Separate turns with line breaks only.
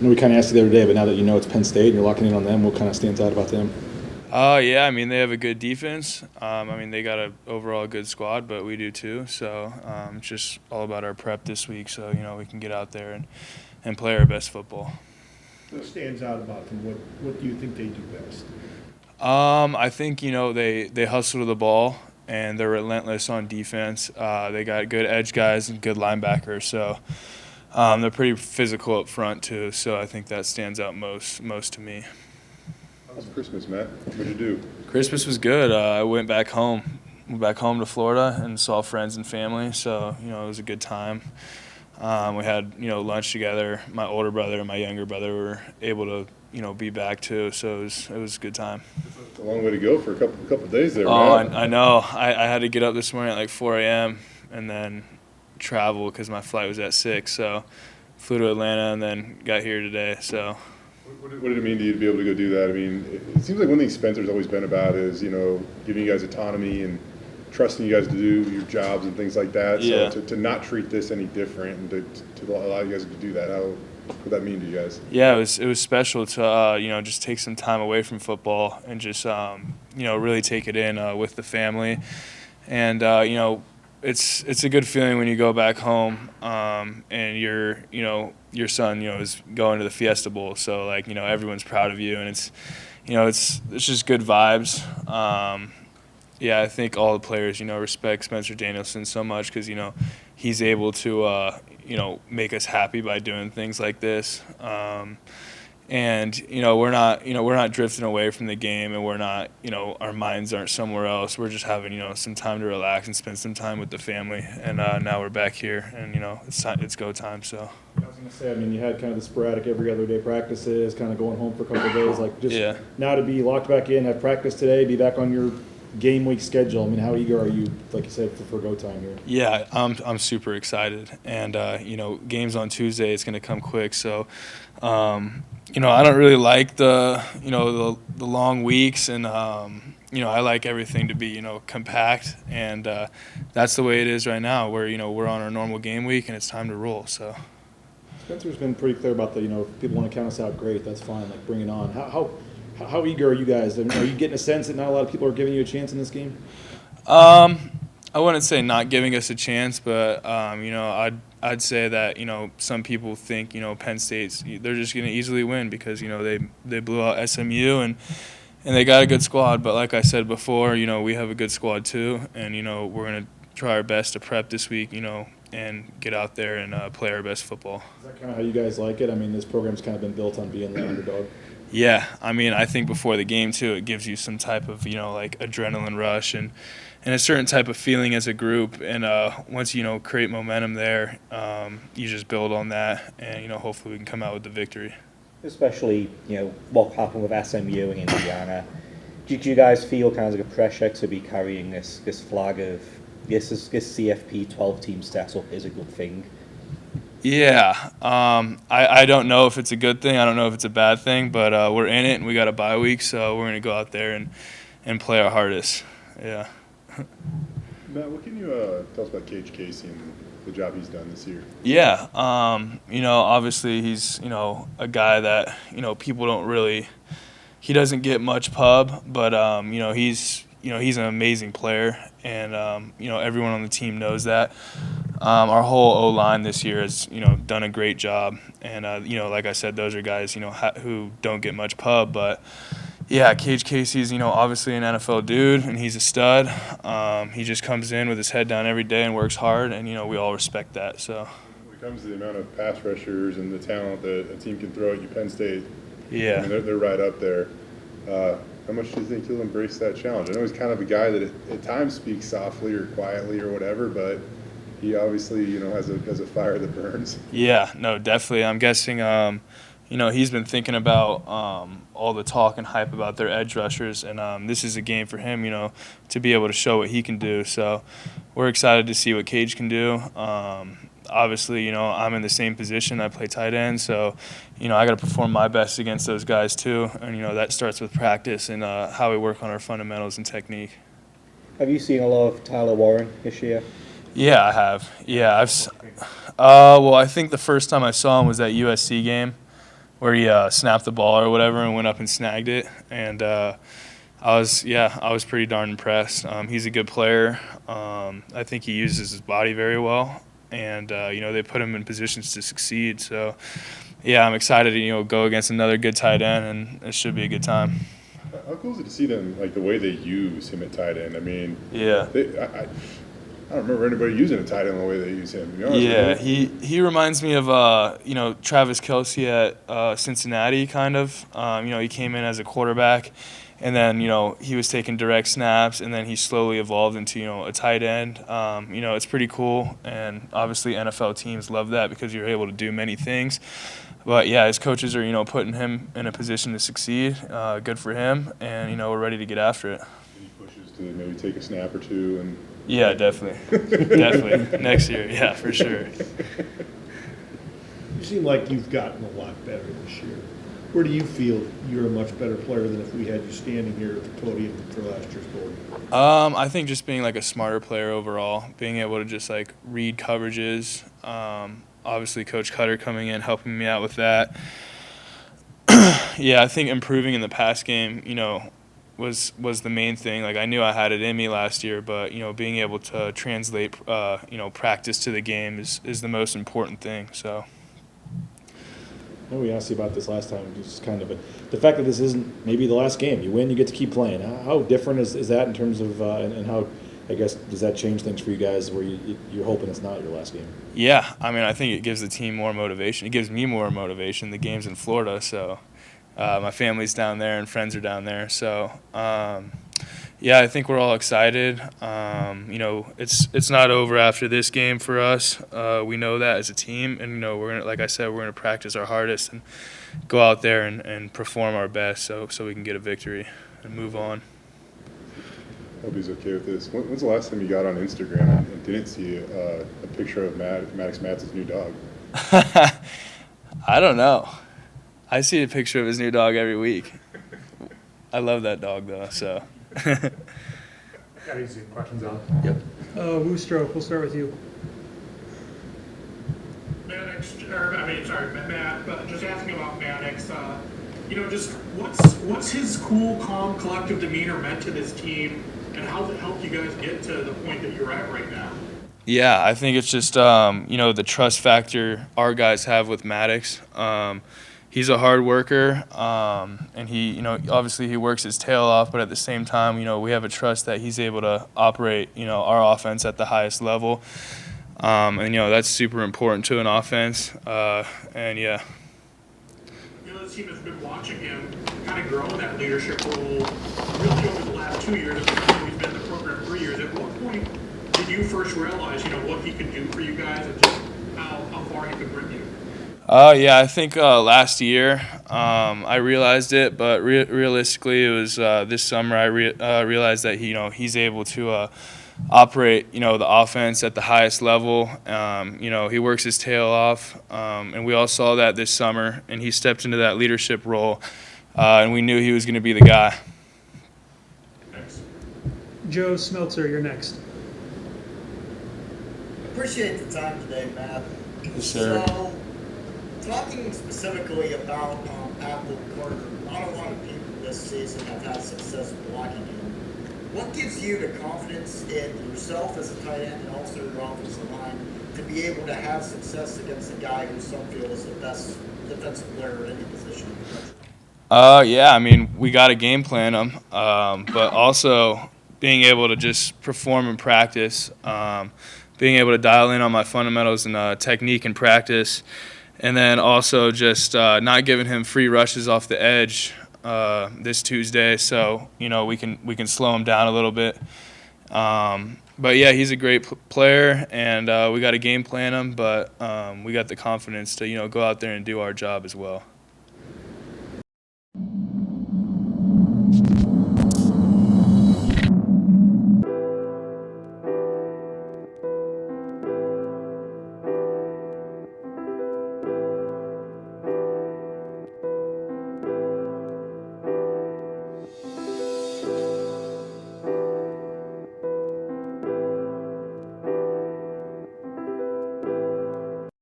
know we kind of asked you the other day, but now that you know it's Penn State and you're locking in on them, what kind of stands out about them?
Yeah, I mean, they have a good defense. I mean, they got a overall good squad, but we do too. So it's just all about our prep this week so, we can get out there and play our best football.
What stands out about them? What do you think they do best?
I think, they hustle to the ball and they're relentless on defense. They got good edge guys and good linebackers. So they're pretty physical up front too. So I think that stands out most to me.
How was Christmas, Matt? What did you do?
Christmas was good. I went back home to Florida and saw friends and family. So, it was a good time. We had, lunch together. My older brother and my younger brother were able to, be back too. So it was a good time.
It's a long way to go for a couple of days there,
Oh,
Matt.
I know. I had to get up this morning at like 4 a.m. and then travel because my flight was at 6. So flew to Atlanta and then got here today. So.
What did it mean to you to be able to go do that? I mean, it seems like one thing Spencer's always been about is, giving you guys autonomy and trusting you guys to do your jobs and things like that.
Yeah.
So to not treat this any different and to allow you guys to do that, what would that mean to you guys?
Yeah, it was special to just take some time away from football and just really take it in with the family, and it's a good feeling when you go back home and your son is going to the Fiesta Bowl, so everyone's proud of you, and it's just good vibes. Yeah, I think all the players respect Spencer Danielson so much because he's able to make us happy by doing things like this. And we're not drifting away from the game, and we're not our minds aren't somewhere else. We're just having some time to relax and spend some time with the family. And now we're back here, and it's go time. So.
I was going to say, I mean, you had kind of the sporadic every other day practices, kind of going home for a couple of days. Now to be locked back in, have practice today, be back on your game week schedule. I mean, how eager are you, like you said, for go time here?
Yeah, I'm super excited, and games on Tuesday, it's going to come quick. So, I don't really like the long weeks, and I like everything to be compact, and that's the way it is right now. Where we're on our normal game week, and it's time to roll. So.
Spencer's been pretty clear about the if people want to count us out, great, that's fine. Like, bring it on. How eager are you guys? I mean, are you getting a sense that not a lot of people are giving you a chance in this game?
I wouldn't say not giving us a chance, but I'd say that some people think Penn State's they're just going to easily win because they blew out SMU and they got a good squad. But like I said before, we have a good squad too, and we're going to try our best to prep this week, and get out there and play our best football.
Is that kind of how you guys like it? I mean, this program's kind of been built on being the underdog.
Yeah, I mean, I think before the game too, it gives you some type of adrenaline rush and a certain type of feeling as a group. And once you create momentum there, you just build on that, and hopefully we can come out with the victory.
Especially what happened with SMU and Indiana. Did you guys feel kind of like a pressure to be carrying this flag of this CFP 12-team setup is a good thing?
Yeah, I don't know if it's a good thing. I don't know if it's a bad thing, but we're in it, and we got a bye week, so we're going to go out there and play our hardest. Yeah.
Matt, what can you tell us about Cage Casey and the job he's done this year?
Yeah, obviously he's, a guy that, people don't really – he doesn't get much pub, but, he's an amazing player, and, everyone on the team knows that. Our whole O-line this year has, done a great job. And, like I said, those are guys, who don't get much pub. But, yeah, Cage Casey's, obviously an NFL dude, and he's a stud. He just comes in with his head down every day and works hard, and, we all respect that. So.
When it comes to the amount of pass rushers and the talent that a team can throw at you, Penn State,
yeah,
I mean, they're right up there. How much do you think he'll embrace that challenge? I know he's kind of a guy that at times speaks softly or quietly or whatever, but he obviously, has a fire that burns.
Yeah, no, definitely. I'm guessing, he's been thinking about all the talk and hype about their edge rushers, and this is a game for him, to be able to show what he can do. So we're excited to see what Cage can do. Obviously, I'm in the same position. I play tight end, so, I got to perform my best against those guys too. And, that starts with practice and how we work on our fundamentals and technique.
Have you seen a lot of Tyler Warren this year?
Yeah, I have. Yeah, well, I think the first time I saw him was that USC game, where he snapped the ball or whatever and went up and snagged it. And I was pretty darn impressed. He's a good player. I think he uses his body very well, and they put him in positions to succeed. So, yeah, I'm excited to go against another good tight end, and it should be a good time.
How cool is it to see them, like, the way they use him at tight end? I mean,
yeah,
I don't remember anybody using a tight end the way they use him.
Yeah, he reminds me of Travis Kelce at Cincinnati, kind of. He came in as a quarterback, and then he was taking direct snaps, and then he slowly evolved into a tight end. It's pretty cool, and obviously NFL teams love that because you're able to do many things. But yeah, his coaches are putting him in a position to succeed. Good for him, and we're ready to get after it.
He pushes to maybe take a snap or two and.
Yeah, definitely. Definitely. Next year, yeah, for sure.
You seem like you've gotten a lot better this year. Where do you feel you're a much better player than if we had you standing here at the podium for last year's board?
I think just being like a smarter player overall, being able to just like read coverages. Obviously, Coach Cutter coming in, helping me out with that. Yeah, I think improving in the pass game, was the main thing. Like, I knew I had it in me last year, but being able to translate practice to the game is the most important thing. So
I know we asked you about this last time, just kind of the fact that this isn't maybe the last game. You win, you get to keep playing. How different is that in terms of and how, I guess, does that change things for you guys where you're hoping it's not your last game?
Yeah, I mean, I think it gives the team more motivation. It gives me more motivation. The game's in Florida, so my family's down there and friends are down there. So, I think we're all excited. It's not over after this game for us. We know that as a team, and we're gonna, like I said, we're gonna practice our hardest and go out there and perform our best, so we can get a victory and move on.
Hope he's okay with this. When's the last time you got on Instagram and didn't see a picture of Maddox Matt's new dog?
I don't know. I see a picture of his new dog every week. I love that dog, though, so.
Got easy questions on.
Yep.
Woostroke, we'll start with you.
Matt, but just asking about Maddox, just what's his cool, calm, collective demeanor meant to this team, and how's it helped you guys get to the point that you're at right now?
Yeah, I think it's just, the trust factor our guys have with Maddox. He's a hard worker, and he, obviously he works his tail off, but at the same time, we have a trust that he's able to operate, our offense at the highest level. And that's super important to an offense. And yeah.
This team has been watching him kind of grow in that leadership role really over the last 2 years. He's been in the program 3 years. At what point did you first realize, what he could do for you guys and just how far he could bring you?
I think last year I realized it, but realistically it was this summer I realized that he's able to operate the offense at the highest level. He works his tail off, and we all saw that this summer, and he stepped into that leadership role, and we knew he was going to be the guy.
Thanks.
Joe Smeltzer, you're next.
Appreciate the time today, Matt.
Yes, sir.
So, talking specifically about Apple Carter, not a lot of people this season have had success blocking him. What gives you the confidence in yourself as a tight end and also your offensive line to be able to have success against a guy who some feel is the best defensive player at any position?
We got to game plan him, but also being able to just perform in practice, being able to dial in on my fundamentals and technique in practice, and then also just not giving him free rushes off the edge this Tuesday, so we can slow him down a little bit. But yeah, he's a great player, and we got to game plan him, but we got the confidence to go out there and do our job as well.